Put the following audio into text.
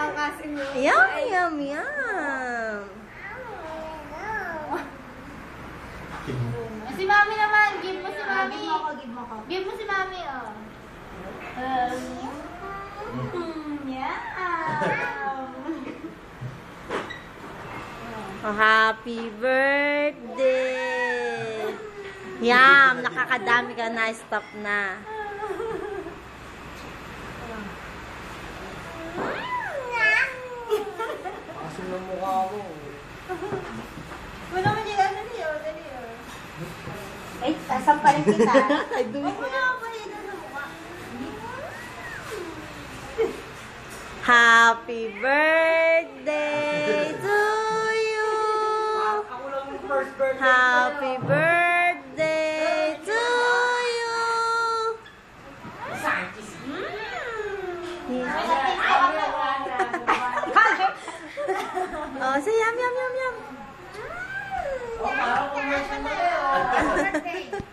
Ang asim mo. Yum, yum, yum. Si Mami naman. Give mo si Mami. Give mo ko. Give mo si Mami, oh. Yeah. Oh, happy birthday. Yum, nakakadami ka na. Stop na. Asin ng mukha mo. Wala mo dyan. Dali, oh. Dali, oh. Ay, sasampalin kita. Ay, dumi Huwag mo na ako dito sa mukha. Happy birthday to you. Ako lang yung first birthday. Happy birthday to you. Scientist. Oh, say yum, yum, yum, yum. Oh, parang commercial na yun. Birthday.